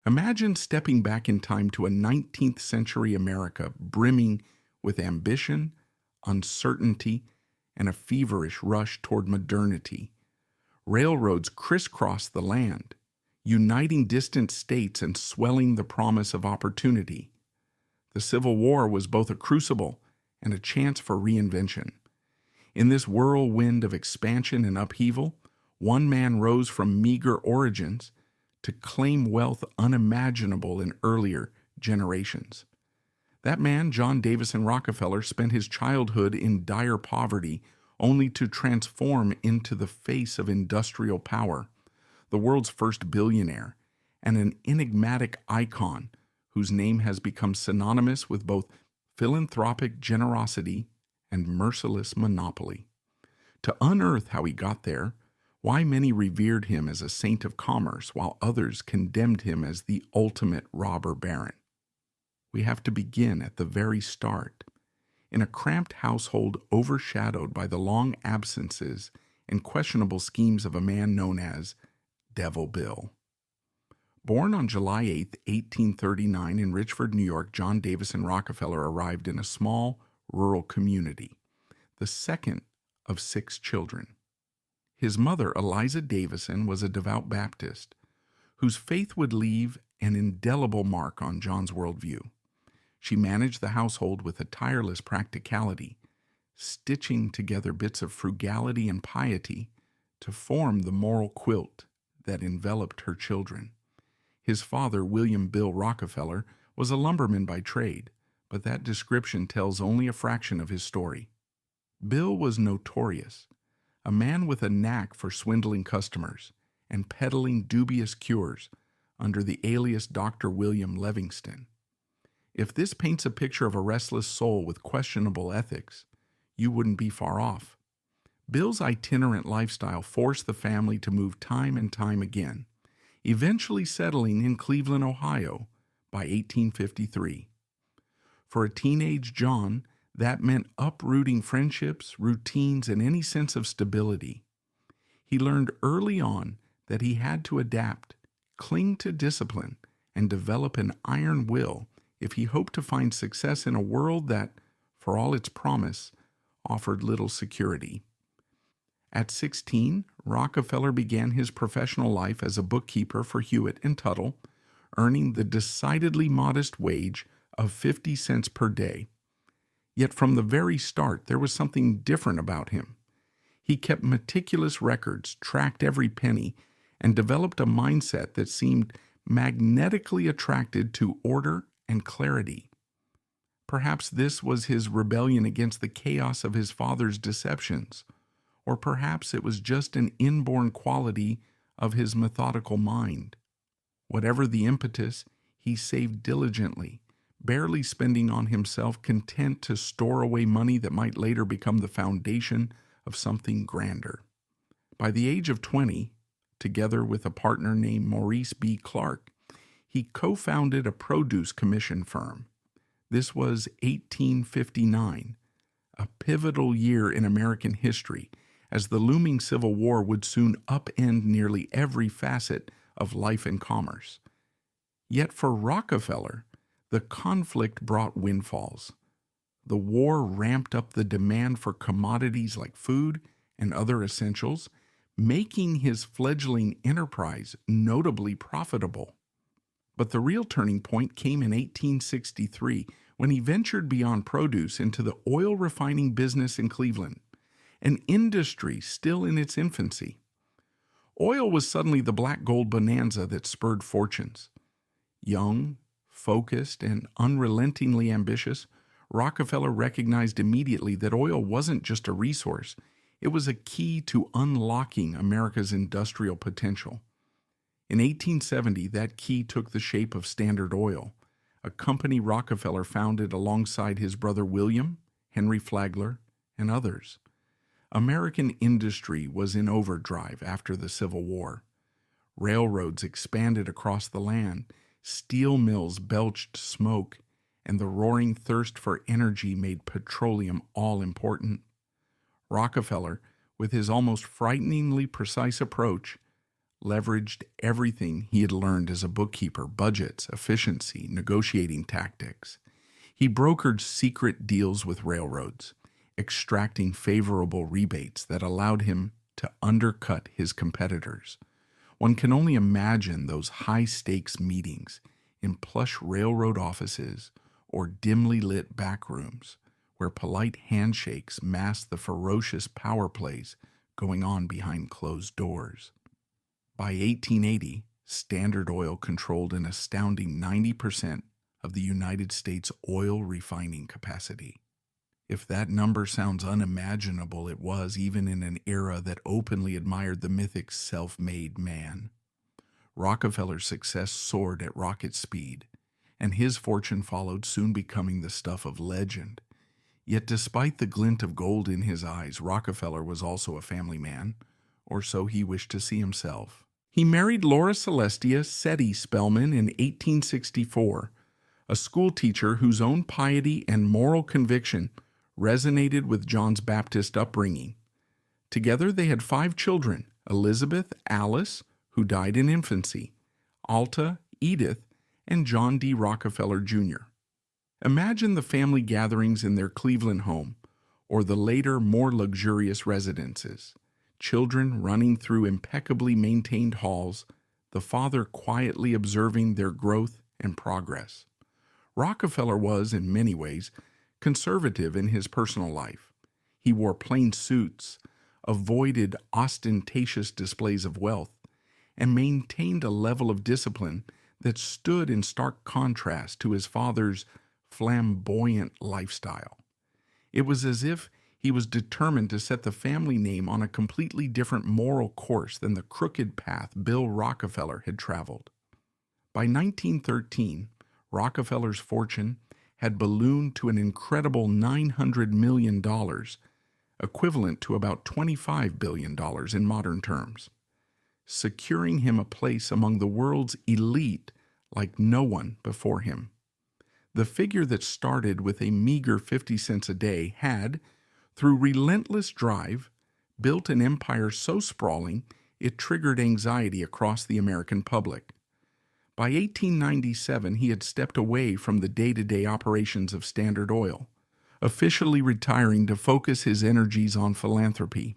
Imagine stepping back in time to a 19th century America brimming with ambition, uncertainty, and a feverish rush toward modernity. Railroads crisscrossed the land, uniting distant states and swelling the promise of opportunity. The Civil War was both a crucible and a chance for reinvention. In this whirlwind of expansion and upheaval, one man rose from meager origins to claim wealth unimaginable in earlier generations. That man, John Davison Rockefeller, spent his childhood in dire poverty only to transform into the face of industrial power, the world's first billionaire, and an enigmatic icon whose name has become synonymous with both philanthropic generosity and merciless monopoly. To unearth how he got there, why many revered him as a saint of commerce while others condemned him as the ultimate robber baron, we have to begin at the very start, in a cramped household overshadowed by the long absences and questionable schemes of a man known as Devil Bill. Born on July 8, 1839 in Richford, New York, John Davison Rockefeller arrived in a small rural community, the second of 6 children. His mother, Eliza Davison, was a devout Baptist, whose faith would leave an indelible mark on John's worldview. She managed the household with a tireless practicality, stitching together bits of frugality and piety to form the moral quilt that enveloped her children. His father, William Bill Rockefeller, was a lumberman by trade, but that description tells only a fraction of his story. Bill was notorious, a man with a knack for swindling customers and peddling dubious cures under the alias Dr. William Livingston. If this paints a picture of a restless soul with questionable ethics, you wouldn't be far off. Bill's itinerant lifestyle forced the family to move time and time again, eventually settling in Cleveland, Ohio by 1853. For a teenage John, that meant uprooting friendships, routines, and any sense of stability. He learned early on that he had to adapt, cling to discipline, and develop an iron will if he hoped to find success in a world that, for all its promise, offered little security. At 16, Rockefeller began his professional life as a bookkeeper for Hewitt and Tuttle, earning the decidedly modest wage of 50 cents per day. Yet from the very start, there was something different about him. He kept meticulous records, tracked every penny, and developed a mindset that seemed magnetically attracted to order and clarity. Perhaps this was his rebellion against the chaos of his father's deceptions, or perhaps it was just an inborn quality of his methodical mind. Whatever the impetus, he saved diligently, barely spending on himself, content to store away money that might later become the foundation of something grander. By the age of 20, together with a partner named Maurice B. Clark, he co-founded a produce commission firm. This was 1859, a pivotal year in American history, as the looming Civil War would soon upend nearly every facet of life and commerce. Yet for Rockefeller, the conflict brought windfalls. The war ramped up the demand for commodities like food and other essentials, making his fledgling enterprise notably profitable. But the real turning point came in 1863, when he ventured beyond produce into the oil refining business in Cleveland, an industry still in its infancy. Oil was suddenly the black gold bonanza that spurred fortunes. Young, focused, and unrelentingly ambitious, Rockefeller recognized immediately that oil wasn't just a resource, it was a key to unlocking America's industrial potential. In 1870, that key took the shape of Standard Oil, a company Rockefeller founded alongside his brother William, Henry Flagler, and others. American industry was in overdrive after the Civil War. Railroads expanded across the land, steel mills belched smoke, and the roaring thirst for energy made petroleum all important. Rockefeller, with his almost frighteningly precise approach, leveraged everything he had learned as a bookkeeper: budgets, efficiency, negotiating tactics. He brokered secret deals with railroads, extracting favorable rebates that allowed him to undercut his competitors. One can only imagine those high-stakes meetings in plush railroad offices or dimly lit back rooms where polite handshakes masked the ferocious power plays going on behind closed doors. By 1880, Standard Oil controlled an astounding 90% of the United States oil refining capacity. If that number sounds unimaginable, it was, even in an era that openly admired the mythic self-made man. Rockefeller's success soared at rocket speed, and his fortune followed, soon becoming the stuff of legend. Yet despite the glint of gold in his eyes, Rockefeller was also a family man, or so he wished to see himself. He married Laura Celestia Seti Spellman in 1864, a schoolteacher whose own piety and moral conviction resonated with John's Baptist upbringing. Together they had 5 children: Elizabeth, Alice, who died in infancy, Alta, Edith, and John D. Rockefeller Jr. Imagine the family gatherings in their Cleveland home, or the later, more luxurious residences. Children running through impeccably maintained halls, the father quietly observing their growth and progress. Rockefeller was, in many ways, conservative in his personal life. He wore plain suits, avoided ostentatious displays of wealth, and maintained a level of discipline that stood in stark contrast to his father's flamboyant lifestyle. It was as if he was determined to set the family name on a completely different moral course than the crooked path Bill Rockefeller had traveled. By 1913, Rockefeller's fortune had ballooned to an incredible $900 million, equivalent to about $25 billion in modern terms, securing him a place among the world's elite like no one before him. The figure that started with a meager 50 cents a day had, through relentless drive, built an empire so sprawling it triggered anxiety across the American public. By 1897, he had stepped away from the day-to-day operations of Standard Oil, officially retiring to focus his energies on philanthropy.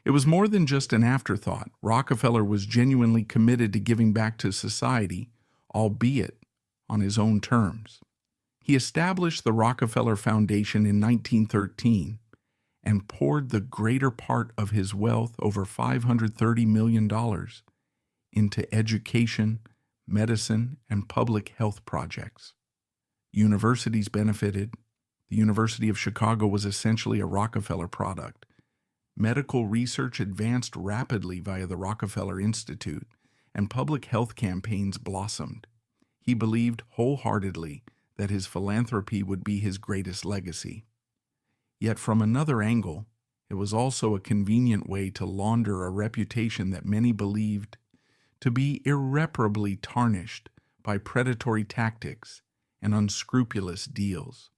It was more than just an afterthought. Rockefeller was genuinely committed to giving back to society, albeit on his own terms. He established the Rockefeller Foundation in 1913 and poured the greater part of his wealth, over $530 million, into education, medicine, and public health projects. Universities benefited. The University of Chicago was essentially a Rockefeller product. Medical research advanced rapidly via the Rockefeller Institute, and public health campaigns blossomed. He believed wholeheartedly that his philanthropy would be his greatest legacy. Yet from another angle, it was also a convenient way to launder a reputation that many believed to be irreparably tarnished by predatory tactics and unscrupulous deals.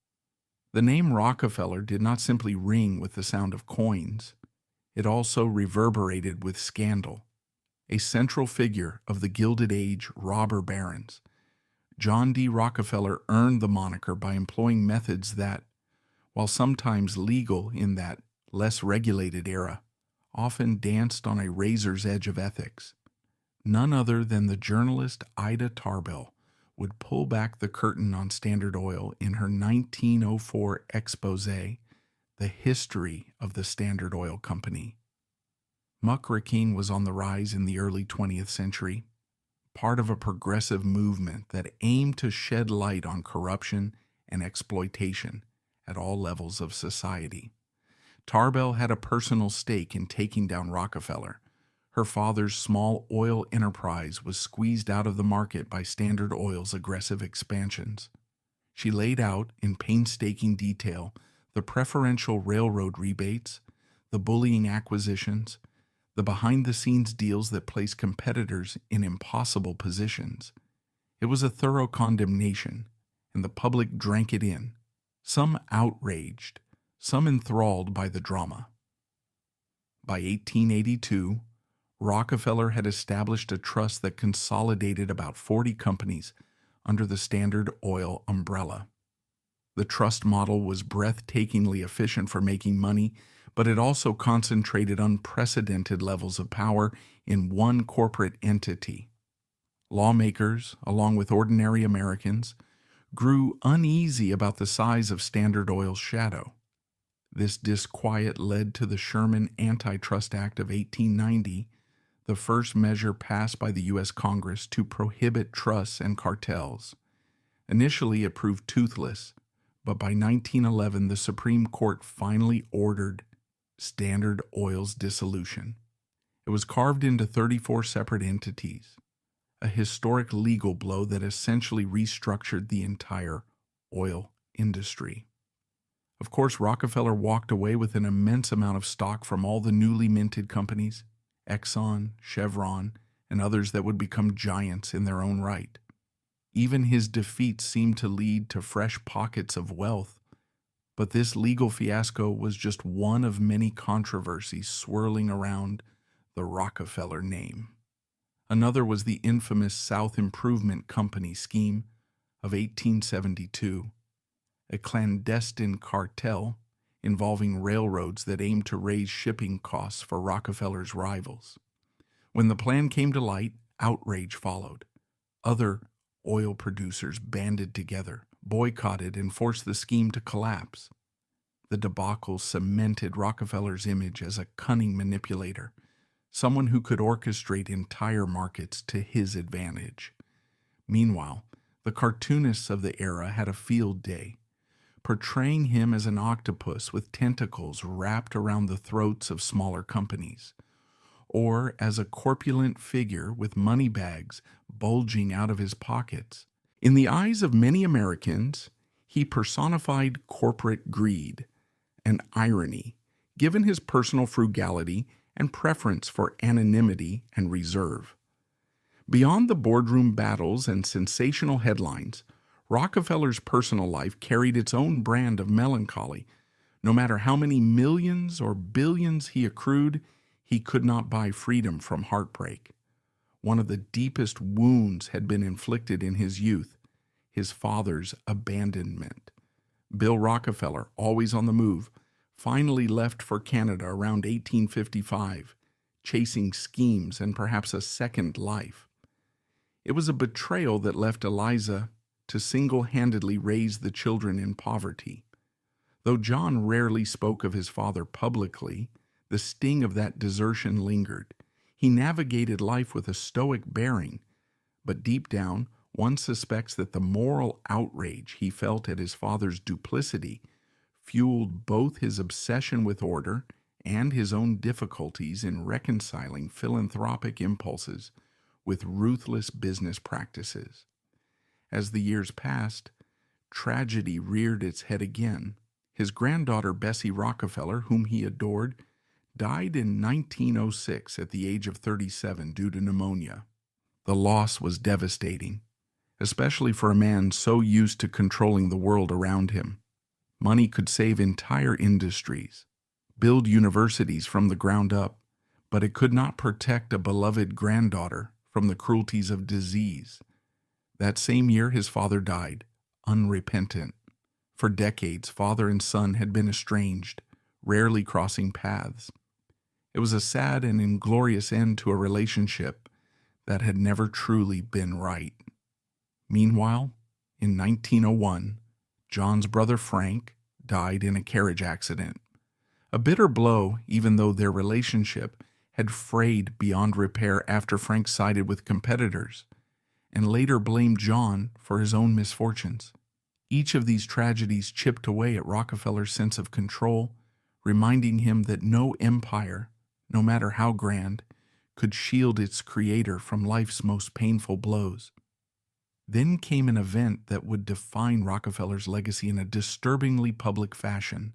The name Rockefeller did not simply ring with the sound of coins. It also reverberated with scandal. A central figure of the Gilded Age robber barons, John D. Rockefeller earned the moniker by employing methods that, while sometimes legal in that less regulated era, often danced on a razor's edge of ethics. None other than the journalist Ida Tarbell would pull back the curtain on Standard Oil in her 1904 exposé, The History of the Standard Oil Company. Muckraking was on the rise in the early 20th century, part of a progressive movement that aimed to shed light on corruption and exploitation at all levels of society. Tarbell had a personal stake in taking down Rockefeller. Her father's small oil enterprise was squeezed out of the market by Standard Oil's aggressive expansions. She laid out in painstaking detail the preferential railroad rebates, the bullying acquisitions, the behind-the-scenes deals that placed competitors in impossible positions. It was a thorough condemnation, and the public drank it in, some outraged, some enthralled by the drama. By 1882, Rockefeller had established a trust that consolidated about 40 companies under the Standard Oil umbrella. The trust model was breathtakingly efficient for making money, but it also concentrated unprecedented levels of power in one corporate entity. Lawmakers, along with ordinary Americans, grew uneasy about the size of Standard Oil's shadow. This disquiet led to the Sherman Antitrust Act of 1890, the first measure passed by the U.S. Congress to prohibit trusts and cartels. Initially, it proved toothless, but by 1911, the Supreme Court finally ordered Standard Oil's dissolution. It was carved into 34 separate entities, a historic legal blow that essentially restructured the entire oil industry. Of course, Rockefeller walked away with an immense amount of stock from all the newly minted companies, Exxon, Chevron, and others that would become giants in their own right. Even his defeat seemed to lead to fresh pockets of wealth, but this legal fiasco was just one of many controversies swirling around the Rockefeller name. Another was the infamous South Improvement Company scheme of 1872, a clandestine cartel involving railroads that aimed to raise shipping costs for Rockefeller's rivals. When the plan came to light, outrage followed. Other oil producers banded together, boycotted, and forced the scheme to collapse. The debacle cemented Rockefeller's image as a cunning manipulator, someone who could orchestrate entire markets to his advantage. Meanwhile, the cartoonists of the era had a field day, portraying him as an octopus with tentacles wrapped around the throats of smaller companies, or as a corpulent figure with money bags bulging out of his pockets. In the eyes of many Americans, he personified corporate greed and irony, given his personal frugality and preference for anonymity and reserve. Beyond the boardroom battles and sensational headlines, Rockefeller's personal life carried its own brand of melancholy. No matter how many millions or billions he accrued, he could not buy freedom from heartbreak. One of the deepest wounds had been inflicted in his youth, his father's abandonment. Bill Rockefeller, always on the move, finally left for Canada around 1855, chasing schemes and perhaps a second life. It was a betrayal that left Eliza to single-handedly raise the children in poverty. Though John rarely spoke of his father publicly, the sting of that desertion lingered. He navigated life with a stoic bearing, but deep down, one suspects that the moral outrage he felt at his father's duplicity fueled both his obsession with order and his own difficulties in reconciling philanthropic impulses with ruthless business practices. As the years passed, tragedy reared its head again. His granddaughter Bessie Rockefeller, whom he adored, died in 1906 at the age of 37 due to pneumonia. The loss was devastating, especially for a man so used to controlling the world around him. Money could save entire industries, build universities from the ground up, but it could not protect a beloved granddaughter from the cruelties of disease. That same year, his father died, unrepentant. For decades, father and son had been estranged, rarely crossing paths. It was a sad and inglorious end to a relationship that had never truly been right. Meanwhile, in 1901, John's brother Frank died in a carriage accident. A bitter blow, even though their relationship had frayed beyond repair after Frank sided with competitors and later blamed John for his own misfortunes. Each of these tragedies chipped away at Rockefeller's sense of control, reminding him that no empire, no matter how grand, could shield its creator from life's most painful blows. Then came an event that would define Rockefeller's legacy in a disturbingly public fashion: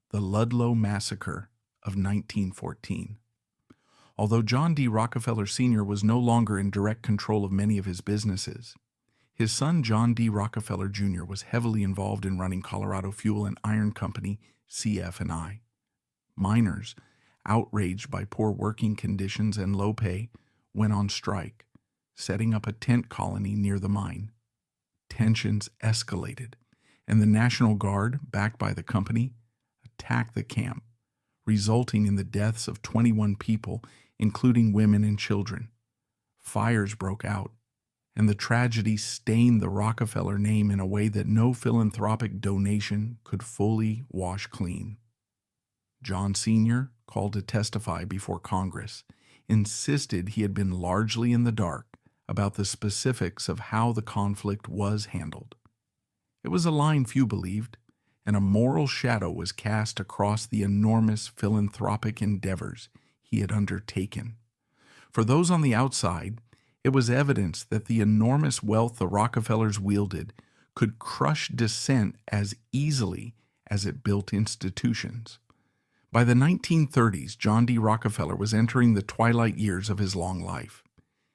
the Ludlow Massacre of 1914. Although John D. Rockefeller Sr. was no longer in direct control of many of his businesses, his son John D. Rockefeller Jr. was heavily involved in running Colorado Fuel and Iron Company, CF&I. Miners, outraged by poor working conditions and low pay, went on strike, setting up a tent colony near the mine. Tensions escalated, and the National Guard, backed by the company, attacked the camp, resulting in the deaths of 21 people, including women and children. Fires broke out, and the tragedy stained the Rockefeller name in a way that no philanthropic donation could fully wash clean. John Sr., called to testify before Congress, insisted he had been largely in the dark about the specifics of how the conflict was handled. It was a line few believed, and a moral shadow was cast across the enormous philanthropic endeavors he had undertaken. For those on the outside, it was evidence that the enormous wealth the Rockefellers wielded could crush dissent as easily as it built institutions. By the 1930s, John D. Rockefeller was entering the twilight years of his long life.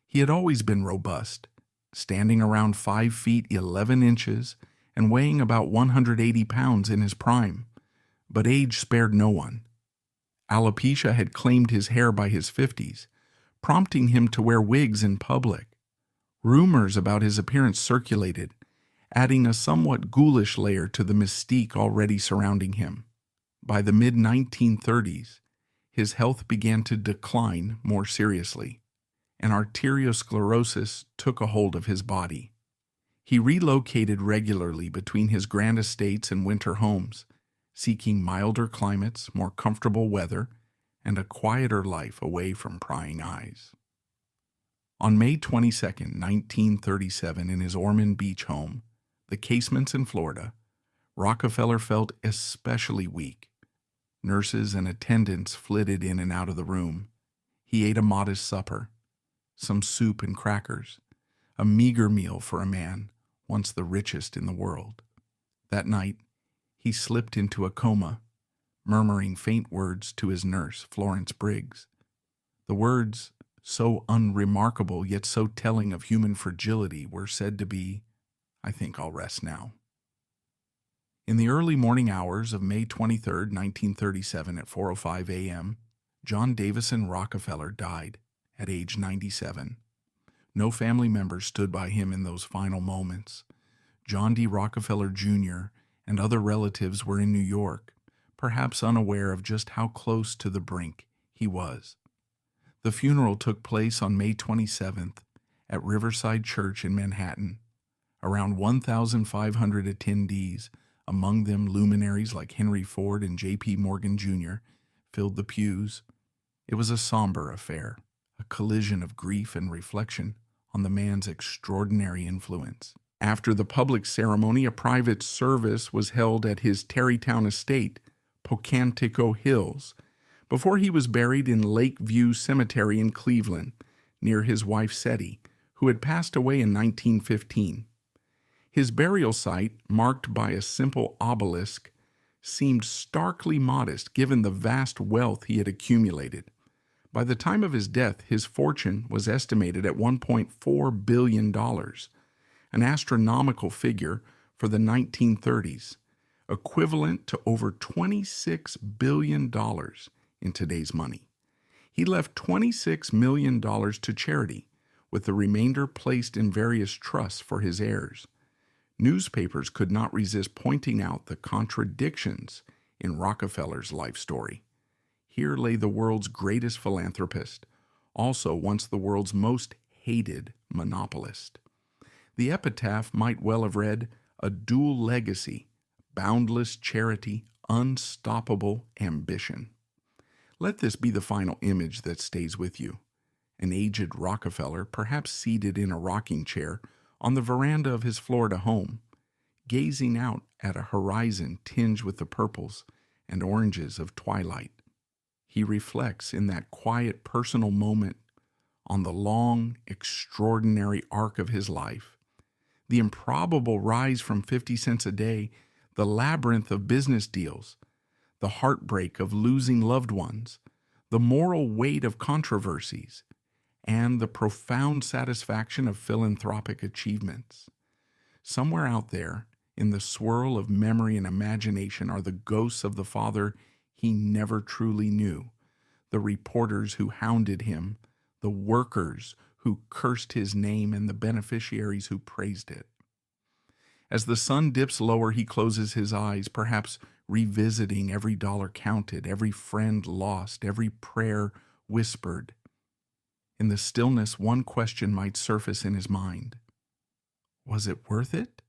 He had always been robust, standing around 5 feet 11 inches and weighing about 180 pounds in his prime. But age spared no one. Alopecia had claimed his hair by his 50s, prompting him to wear wigs in public. Rumors about his appearance circulated, adding a somewhat ghoulish layer to the mystique already surrounding him. By the mid-1930s, his health began to decline more seriously, and arteriosclerosis took a hold of his body. He relocated regularly between his grand estates and winter homes, seeking milder climates, more comfortable weather, and a quieter life away from prying eyes. On May 22, 1937, in his Ormond Beach home, the Casements in Florida, Rockefeller felt especially weak. Nurses and attendants flitted in and out of the room. He ate a modest supper, some soup and crackers, a meager meal for a man once the richest in the world. That night, he slipped into a coma, murmuring faint words to his nurse, Florence Briggs. The words, so unremarkable yet so telling of human fragility, were said to be, "I think I'll rest now." In the early morning hours of May 23, 1937, at 4:05 a.m., John Davison Rockefeller died at age 97. No family members stood by him in those final moments. John D. Rockefeller Jr. and other relatives were in New York, perhaps unaware of just how close to the brink he was. The funeral took place on May 27th at Riverside Church in Manhattan. Around 1,500 attendees, among them luminaries like Henry Ford and J.P. Morgan Jr., filled the pews. It was a somber affair, a collision of grief and reflection on the man's extraordinary influence. After the public ceremony, a private service was held at his Tarrytown estate, Pocantico Hills, before he was buried in Lakeview Cemetery in Cleveland, near his wife Settie, who had passed away in 1915. His burial site, marked by a simple obelisk, seemed starkly modest given the vast wealth he had accumulated. By the time of his death, his fortune was estimated at $1.4 billion, an astronomical figure for the 1930s, equivalent to over $26 billion in today's money. He left $26 million to charity, with the remainder placed in various trusts for his heirs. Newspapers could not resist pointing out the contradictions in Rockefeller's life story. Here lay the world's greatest philanthropist, also once the world's most hated monopolist. The epitaph might well have read, "A dual legacy, boundless charity, unstoppable ambition." Let this be the final image that stays with you. An aged Rockefeller, perhaps seated in a rocking chair on the veranda of his Florida home, gazing out at a horizon tinged with the purples and oranges of twilight. He reflects in that quiet personal moment on the long, extraordinary arc of his life, the improbable rise from 50 cents a day, the labyrinth of business deals, the heartbreak of losing loved ones, the moral weight of controversies, and the profound satisfaction of philanthropic achievements. Somewhere out there, in the swirl of memory and imagination, are the ghosts of the father he never truly knew, the reporters who hounded him, the workers who cursed his name, and the beneficiaries who praised it. As the sun dips lower, he closes his eyes, perhaps revisiting every dollar counted, every friend lost, every prayer whispered. In the stillness, one question might surface in his mind. Was it worth it?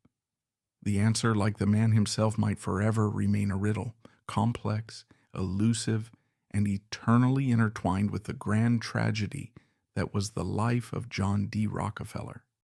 The answer, like the man himself, might forever remain a riddle, complex, elusive, and eternally intertwined with the grand tragedy that was the life of John D. Rockefeller.